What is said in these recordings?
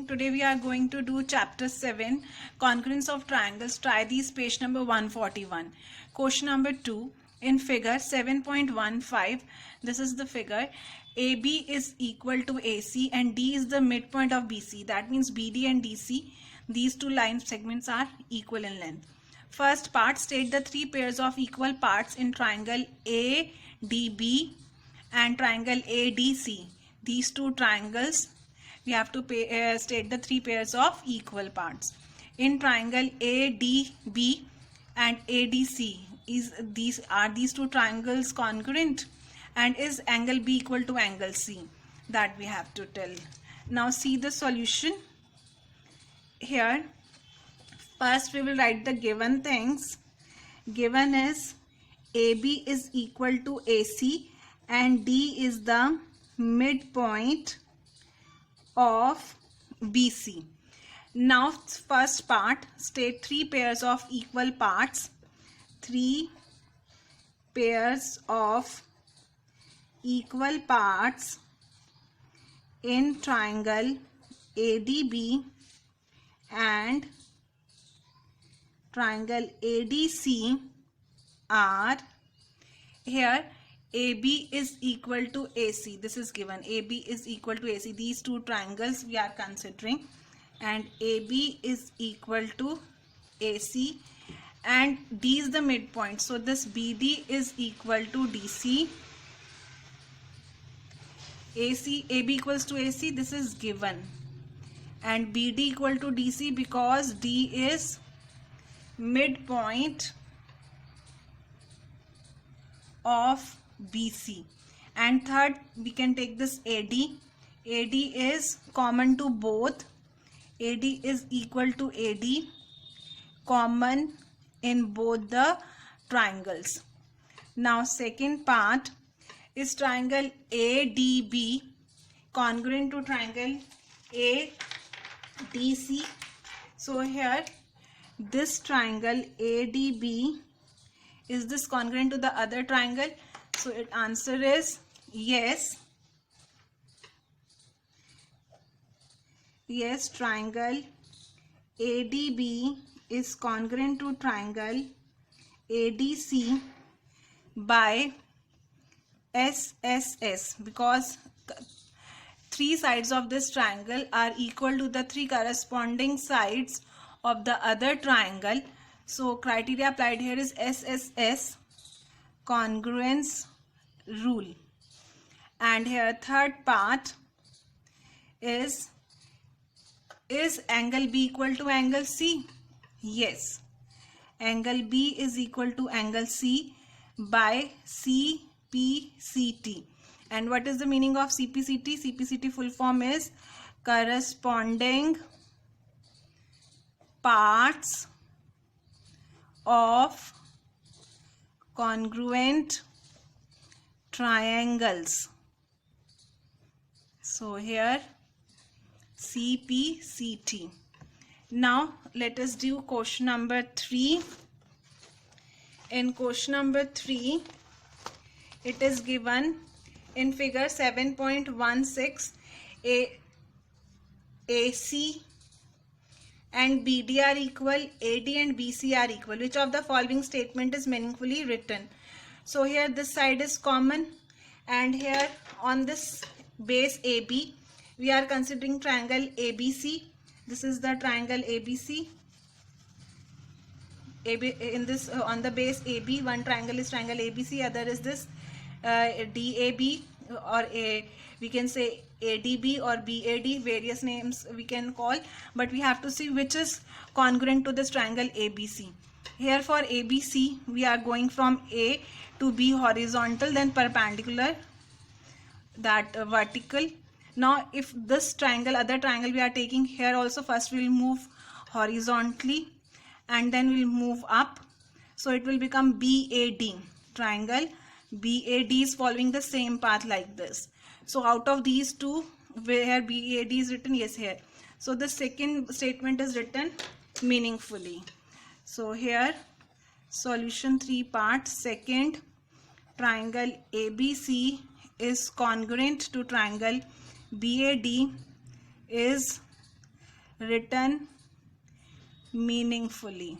Today we are going to do chapter 7, congruence of triangles. Try these, page number 141. Question number 2. In figure 7.15, this is the figure. AB is equal to AC and D is the midpoint of BC. That means BD and DC, these two line segments are equal in length. First part, state the three pairs of equal parts in triangle ADB and triangle ADC. These two triangles, we have to state the three pairs of equal parts. In triangle ADB and ADC, are these two triangles congruent, and is angle B equal to angle C? That we have to tell. Now see the solution here. First we will write the given things. Given is AB is equal to AC and D is the midpoint of BC. Now first part, state three pairs of equal parts. Three pairs of equal parts in triangle ADB and triangle ADC are, here AB is equal to AC. This is given. AB is equal to AC. These two triangles we are considering, and AB is equal to AC and D is the midpoint. So this BD is equal to DC. AB equals to AC, this is given, and BD equal to DC because D is midpoint of BC. And third, we can take this AD. AD is common to both. AD is equal to AD, common in both the triangles. Now second part is triangle ADB congruent to triangle ADC. So here this triangle ADB, is this congruent to the other triangle? So its answer is yes. Yes, triangle ADB is congruent to triangle ADC by SSS, because three sides of this triangle are equal to the three corresponding sides of the other triangle. So criteria applied here is SSS, congruence rule. And here third part is angle B equal to angle C? Yes, angle B is equal to angle C by CPCT. And what is the meaning of CPCT? CPCT full form is corresponding parts of congruent triangles. So here CPCT. Now let us do question number 3. In question number 3, it is given in figure 7.16, AC and BD are equal, AD and BC are equal. Which of the following statement is meaningfully written? So here this side is common, and here on this base AB we are considering triangle ABC. This is the triangle ABC. In this on the base AB, one triangle is triangle ABC, other is this DAB, or we can say ADB or BAD, various names we can call, but we have to see which is congruent to this triangle ABC. Here for ABC we are going from A to B horizontal, then perpendicular, that vertical. Now if this triangle, other triangle we are taking, here also first we will move horizontally and then we'll move up, so it will become BAD. Triangle BAD is following the same path like this. So out of these two, where BAD is written, yes, here. So the second statement is written meaningfully. So here solution 3 parts. Second, triangle ABC is congruent to triangle BAD is written meaningfully.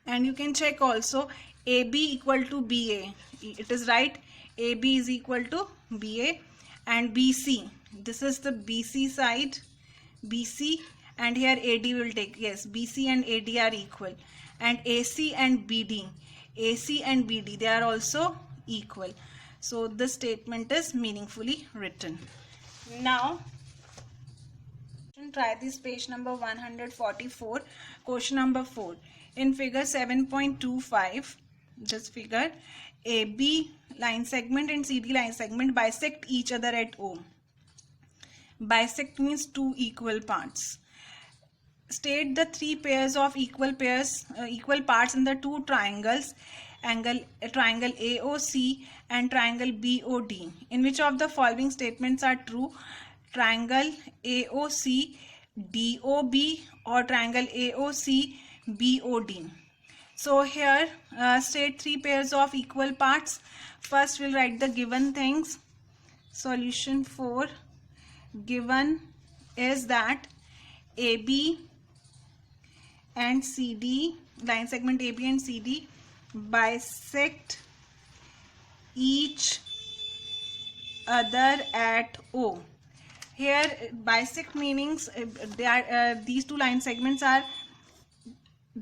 And you can check also AB equal to BA. It is right. AB is equal to BA, and BC. This is the BC side. BC, and here AD will take. Yes, BC and AD are equal. And AC and BD. AC and BD, they are also equal. So this statement is meaningfully written. Now try this page number 144. Question number 4. In figure 7.25, this figure, AB line segment and CD line segment bisect each other at O. Bisect means two equal parts. State the three pairs of equal parts in the two triangles, triangle AOC and triangle BOD. In which of the following statements are true? Triangle AOC DOB or triangle AOC BOD. So here state three pairs of equal parts. First we'll write the given things. Solution 4. Given is that AB and CD, line segment AB and CD, bisect each other at O. Here bisect meanings these two line segments are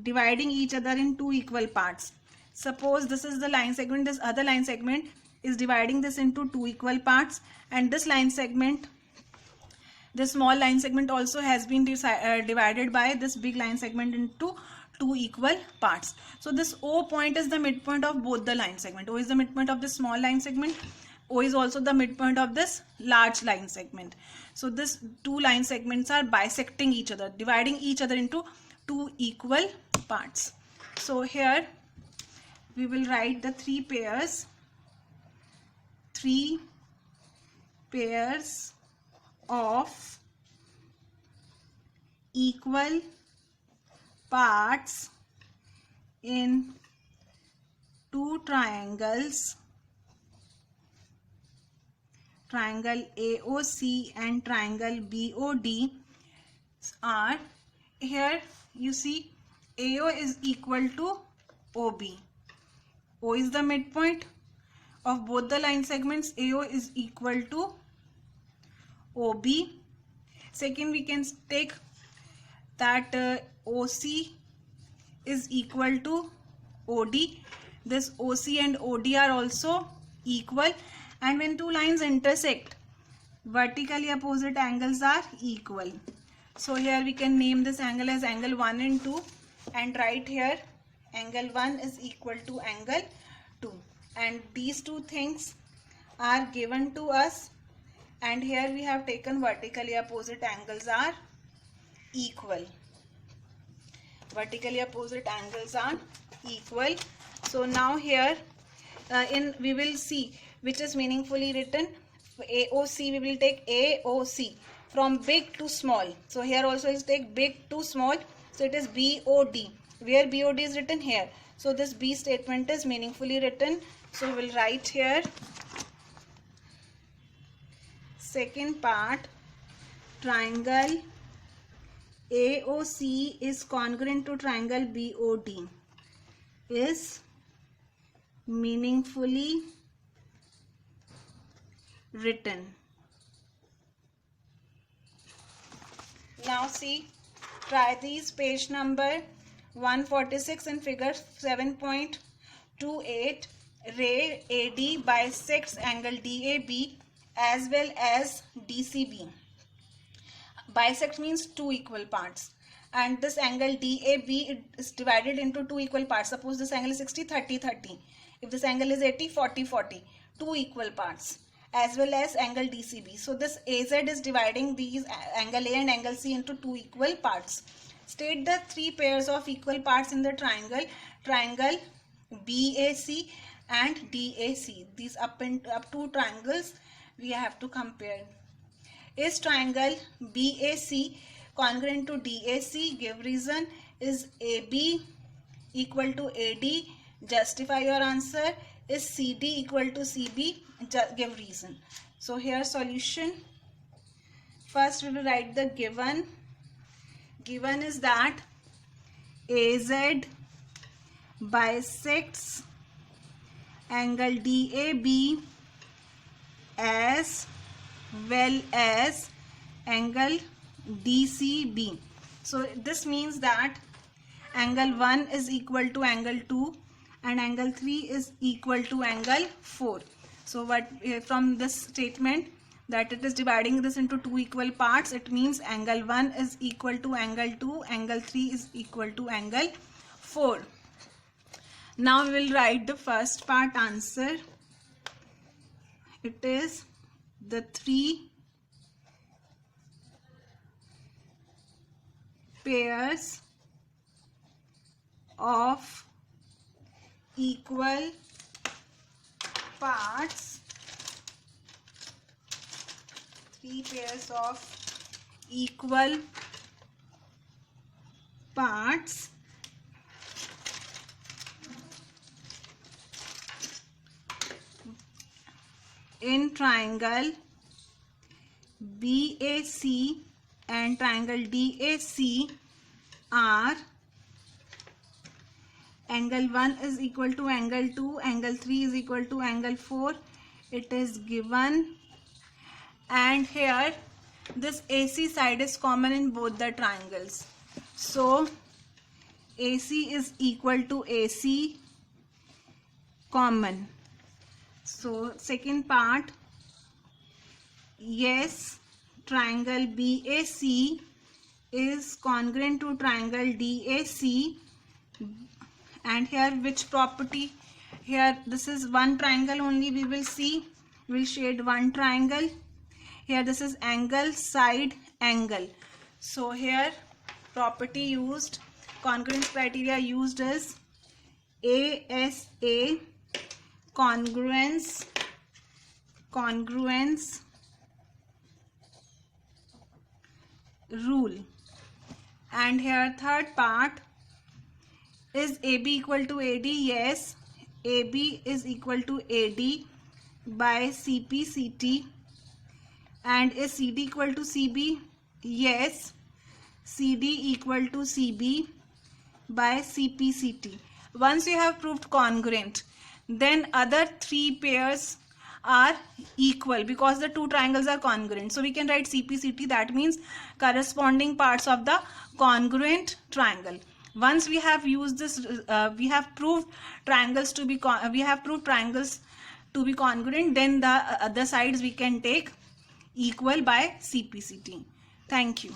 dividing each other in two equal parts. Suppose this is the line segment, this other line segment is dividing this into two equal parts, and this line segment, this small line segment also has been divided by this big line segment into two equal parts. So this O point is the midpoint of both the line segment. O is the midpoint of this small line segment. O is also the midpoint of this large line segment. So this two line segments are bisecting each other, dividing each other into two equal parts. So here we will write the three pairs of equal parts in two triangles, triangle AOC and triangle BOD are, here you see AO is equal to OB. O is the midpoint of both the line segments. AO is equal to OB. Second, we can take that OC is equal to OD. This OC and OD are also equal, and when two lines intersect, vertically opposite angles are equal. So here we can name this angle as angle 1 and 2, and write here angle 1 is equal to angle 2, and these two things are given to us, and here we have taken vertically opposite angles are equal. Vertically opposite angles are equal. So now here we will see which is meaningfully written. AOC, we will take AOC from big to small. So here also is take big to small. So it is BOD. Where BOD is written here. So this B statement is meaningfully written. So we will write here. Second part, triangle AOC is congruent to triangle BOD is meaningfully written. Now see, try these page number 146 in figure 7.28. Ray AD bisects angle DAB as well as DCB. Bisect means two equal parts, and this angle DAB is divided into two equal parts. Suppose this angle is 60, 30, 30. If this angle is 80, 40, 40. Two equal parts, as well as angle DCB. So this AZ is dividing these angle A and angle C into two equal parts. State the three pairs of equal parts in the triangle BAC and DAC. These up two triangles we have to compare. Is triangle BAC congruent to DAC? Give reason. Is AB equal to AD? Justify your answer. Is CD equal to CB? Give reason. So here solution. First we will write the given. Given is that AZ bisects angle DAB as well as angle DCB. So this means that angle 1 is equal to angle 2 and angle 3 is equal to angle 4. So what from this statement that it is dividing this into two equal parts, it means angle 1 is equal to angle 2, angle 3 is equal to angle 4. Now we will write the first part answer. It is the 3 pairs of equal parts, 3 pairs of equal parts in triangle BAC and triangle DAC are angle 1 is equal to angle 2, angle 3 is equal to angle 4. It is given, and here this AC side is common in both the triangles. So AC is equal to AC common. So second part, yes, triangle BAC is congruent to triangle DAC. And here which property? Here this is one triangle only, we will see. We will shade one triangle. Here this is angle, side, angle. So here property used, congruence criteria used is ASA, congruence rule. And here third part, is AB equal to AD? Yes, AB is equal to AD by CP CT. And is CD equal to CB? Yes, CD equal to CB by CP CT. Once you have proved congruent, then other 3 pairs are equal because the 2 triangles are congruent. So we can write CP/CT, that means corresponding parts of the congruent triangle. Once we have used this, we have proved triangles to be congruent, then the other sides we can take equal by CP/CT. Thank you.